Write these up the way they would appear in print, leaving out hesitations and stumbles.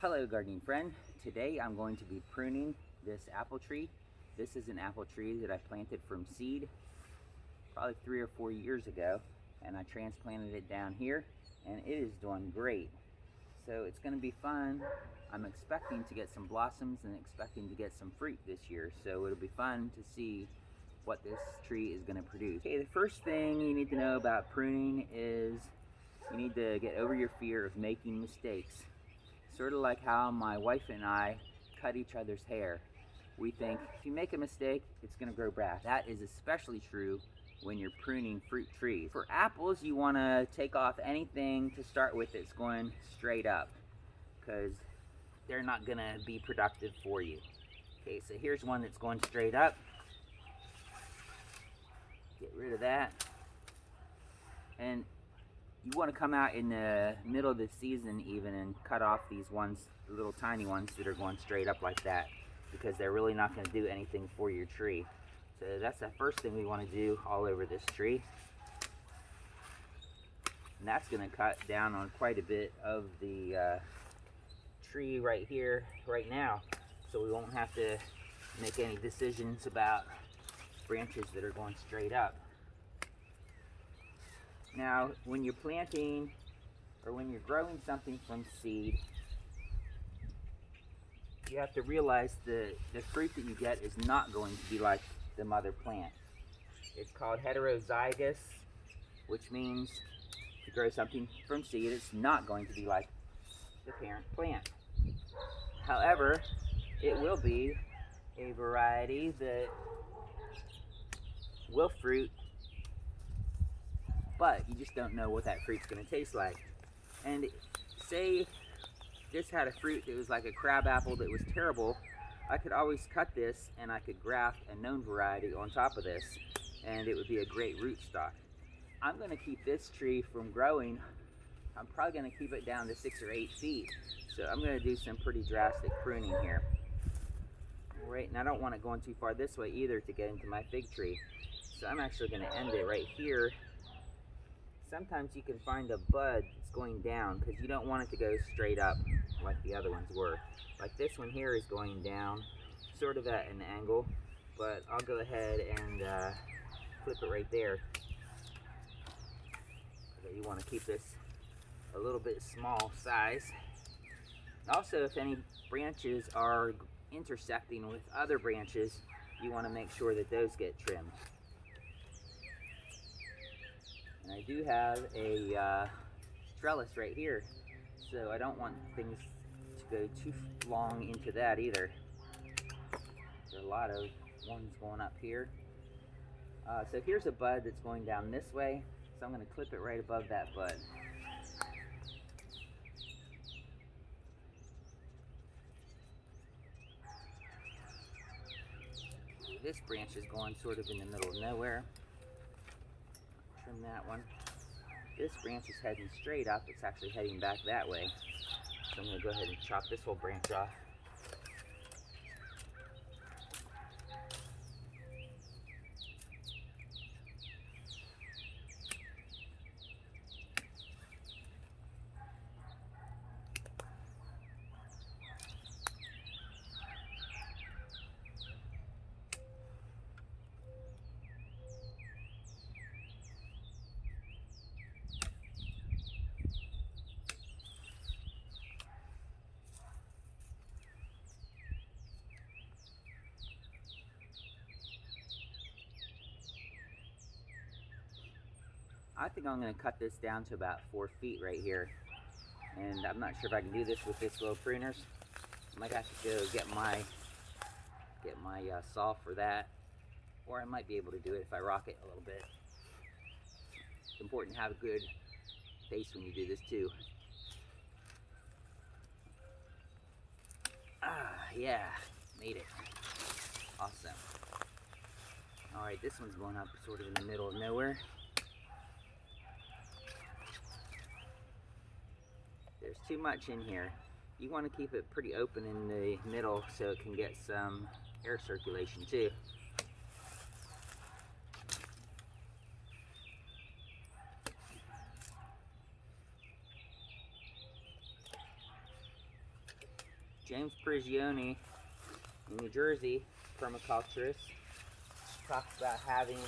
Hello gardening friend. Today I'm going to be pruning this apple tree. This is an apple tree that I planted from seed probably 3 or 4 years ago, and I transplanted it down here and it is doing great. So it's going to be fun. I'm expecting to get some blossoms and expecting to get some fruit this year. So it'll be fun to see what this tree is going to produce. Okay, the first thing you need to know about pruning is you need to get over your fear of making mistakes. Sort of like how my wife and I cut each other's hair. We think if you make a mistake, it's going to grow back. That is especially true when you're pruning fruit trees. For apples, you want to take off anything to start with that's going straight up, because they're not going to be productive for you. Okay, so here's one that's going straight up. Get rid of that. And you want to come out in the middle of the season even and cut off these ones, the little tiny ones that are going straight up like that, because they're really not going to do anything for your tree. So that's the first thing we want to do all over this tree. And that's going to cut down on quite a bit of the tree right here, right now. So we won't have to make any decisions about branches that are going straight up. Now, when you're planting or when you're growing something from seed, you have to realize the fruit that you get is not going to be like the mother plant. It's called heterozygous, which means to grow something from seed, it's not going to be like the parent plant. However, it will be a variety that will fruit, but you just don't know what that fruit's going to taste like. And say this had a fruit that was like a crab apple that was terrible, I could always cut this and I could graft a known variety on top of this, and it would be a great rootstock. I'm going to keep this tree from growing. I'm probably going to keep it down to 6 or 8 feet. So I'm going to do some pretty drastic pruning here. Right, and I don't want it going too far this way either to get into my fig tree. So I'm actually going to end it right here. Sometimes you can find a bud that's going down because you don't want it to go straight up like the other ones were. Like this one here is going down sort of at an angle, but I'll go ahead and clip it right there. Okay, you want to keep this a little bit small size. Also, if any branches are intersecting with other branches, you want to make sure that those get trimmed. And I do have a trellis right here, so I don't want things to go too long into that either. There are a lot of ones going up here. So here's a bud that's going down this way, so I'm going to clip it right above that bud. This branch is going sort of in the middle of nowhere. Trim that one. This branch is heading straight up. It's actually heading back that way. So I'm going to go ahead and chop this whole branch off. I think I'm going to cut this down to about 4 feet right here. And I'm not sure if I can do this with this little pruners. I might have to go get my saw for that. Or I might be able to do it if I rock it a little bit. It's important to have a good base when you do this too. Yeah, made it. Awesome. Alright, this one's going up sort of in the middle of nowhere. There's too much in here. You want to keep it pretty open in the middle so it can get some air circulation too. James Prigioni in New Jersey, permaculturist, talks about having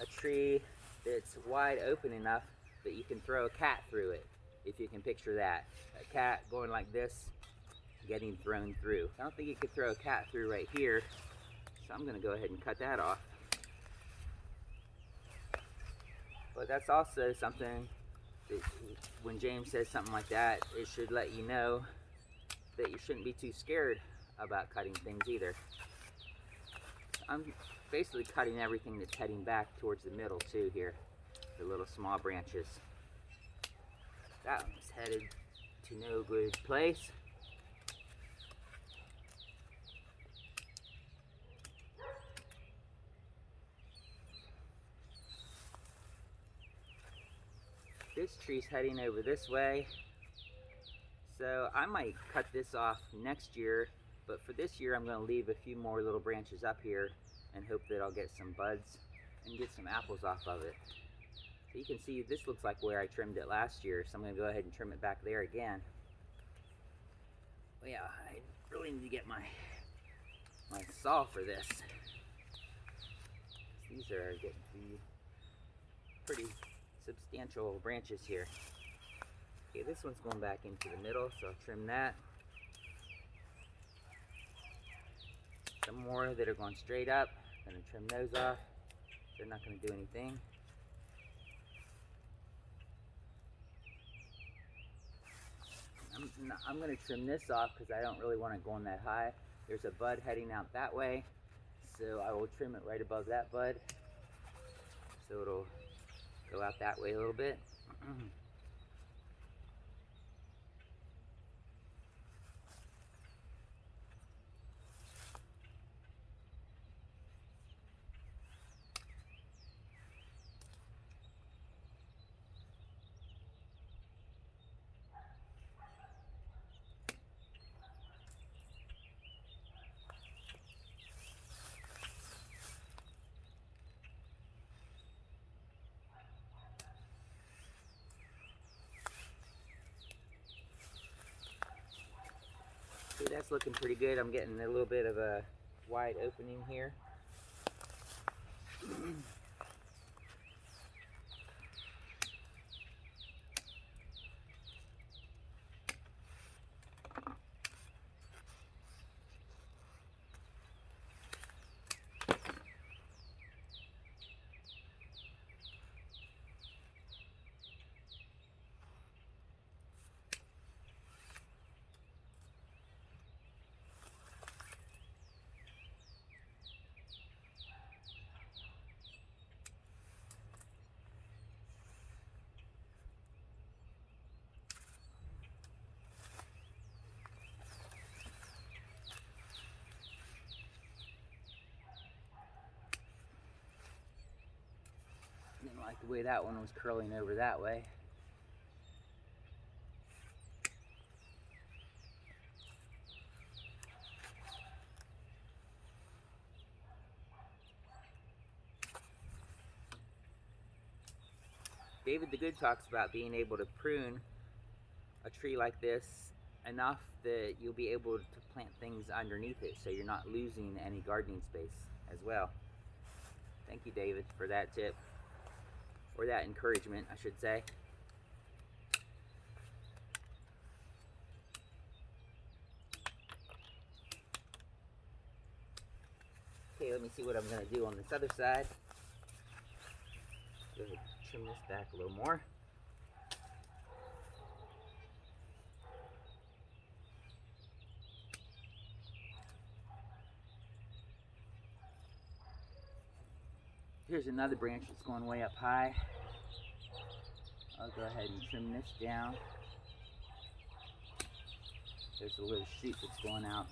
a tree that's wide open enough that you can throw a cat through it, if you can picture that. A cat going like this, getting thrown through. I don't think you could throw a cat through right here, so I'm gonna go ahead and cut that off. But that's also something that when James says something like that, it should let you know that you shouldn't be too scared about cutting things either. I'm basically cutting everything that's heading back towards the middle too here, the little small branches. That one's headed to no good place. This tree's heading over this way, so I might cut this off next year, but for this year I'm going to leave a few more little branches up here and hope that I'll get some buds and get some apples off of it. So you can see this looks like where I trimmed it last year, so I'm going to go ahead and trim it back there again. Well, yeah, I really need to get my saw for this. These are getting to be pretty substantial branches here. Okay, this one's going back into the middle, so I'll trim that. Some more that are going straight up, I'm going to trim those off. They're not going to do anything. I'm going to trim this off because I don't really want it going that high. There's a bud heading out that way, so I will trim it right above that bud, so it'll go out that way a little bit. See, that's looking pretty good. I'm getting a little bit of a wide opening here. Didn't like the way that one was curling over that way. David the Good talks about being able to prune a tree like this enough that you'll be able to plant things underneath it, so you're not losing any gardening space as well. Thank you, David, for that tip, or that encouragement, I should say. Okay, let me see what I'm going to do on this other side. Go ahead and trim this back a little more. Here's another branch that's going way up high. I'll go ahead and trim this down. There's a little shoot that's going out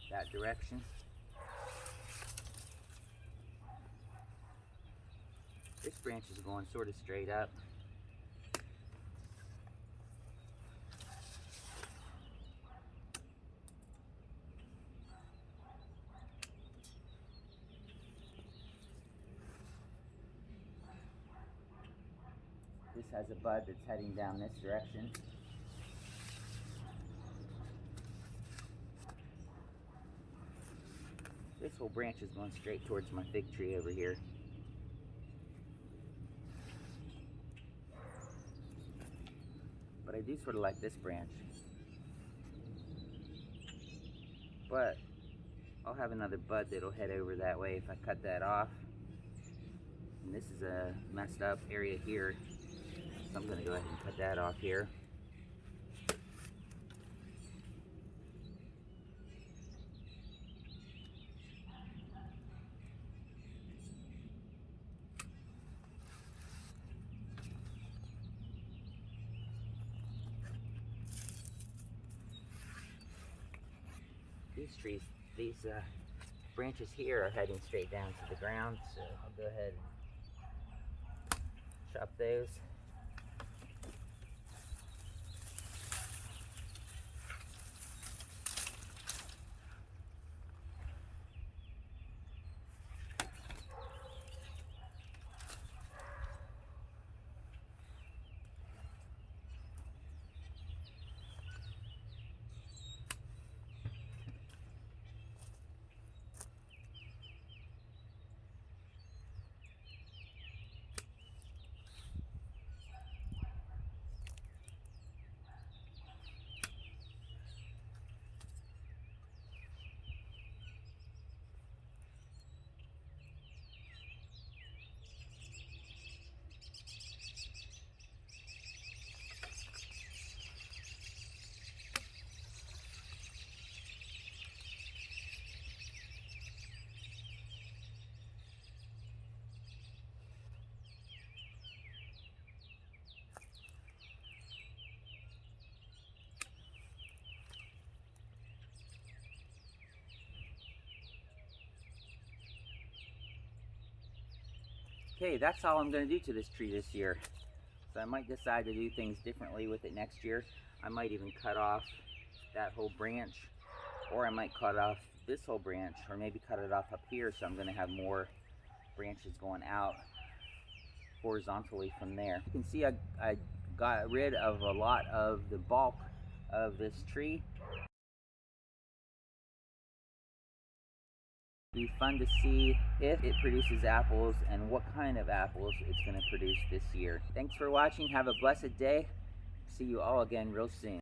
that direction. This branch is going sort of straight up. This has a bud that's heading down this direction. This whole branch is going straight towards my fig tree over here. But I do sort of like this branch. But I'll have another bud that'll head over that way if I cut that off. And this is a messed up area here, so I'm going to go ahead and cut that off here. These branches here are heading straight down to the ground, so I'll go ahead and chop those. Okay, that's all I'm going to do to this tree this year. So I might decide to do things differently with it next year. I might even cut off that whole branch, or I might cut off this whole branch, or maybe cut it off up here, so I'm going to have more branches going out horizontally from there. You can see I got rid of a lot of the bulk of this tree. It'll be fun to see if it produces apples and what kind of apples it's going to produce this year. Thanks for watching. Have a blessed day. See you all again real soon.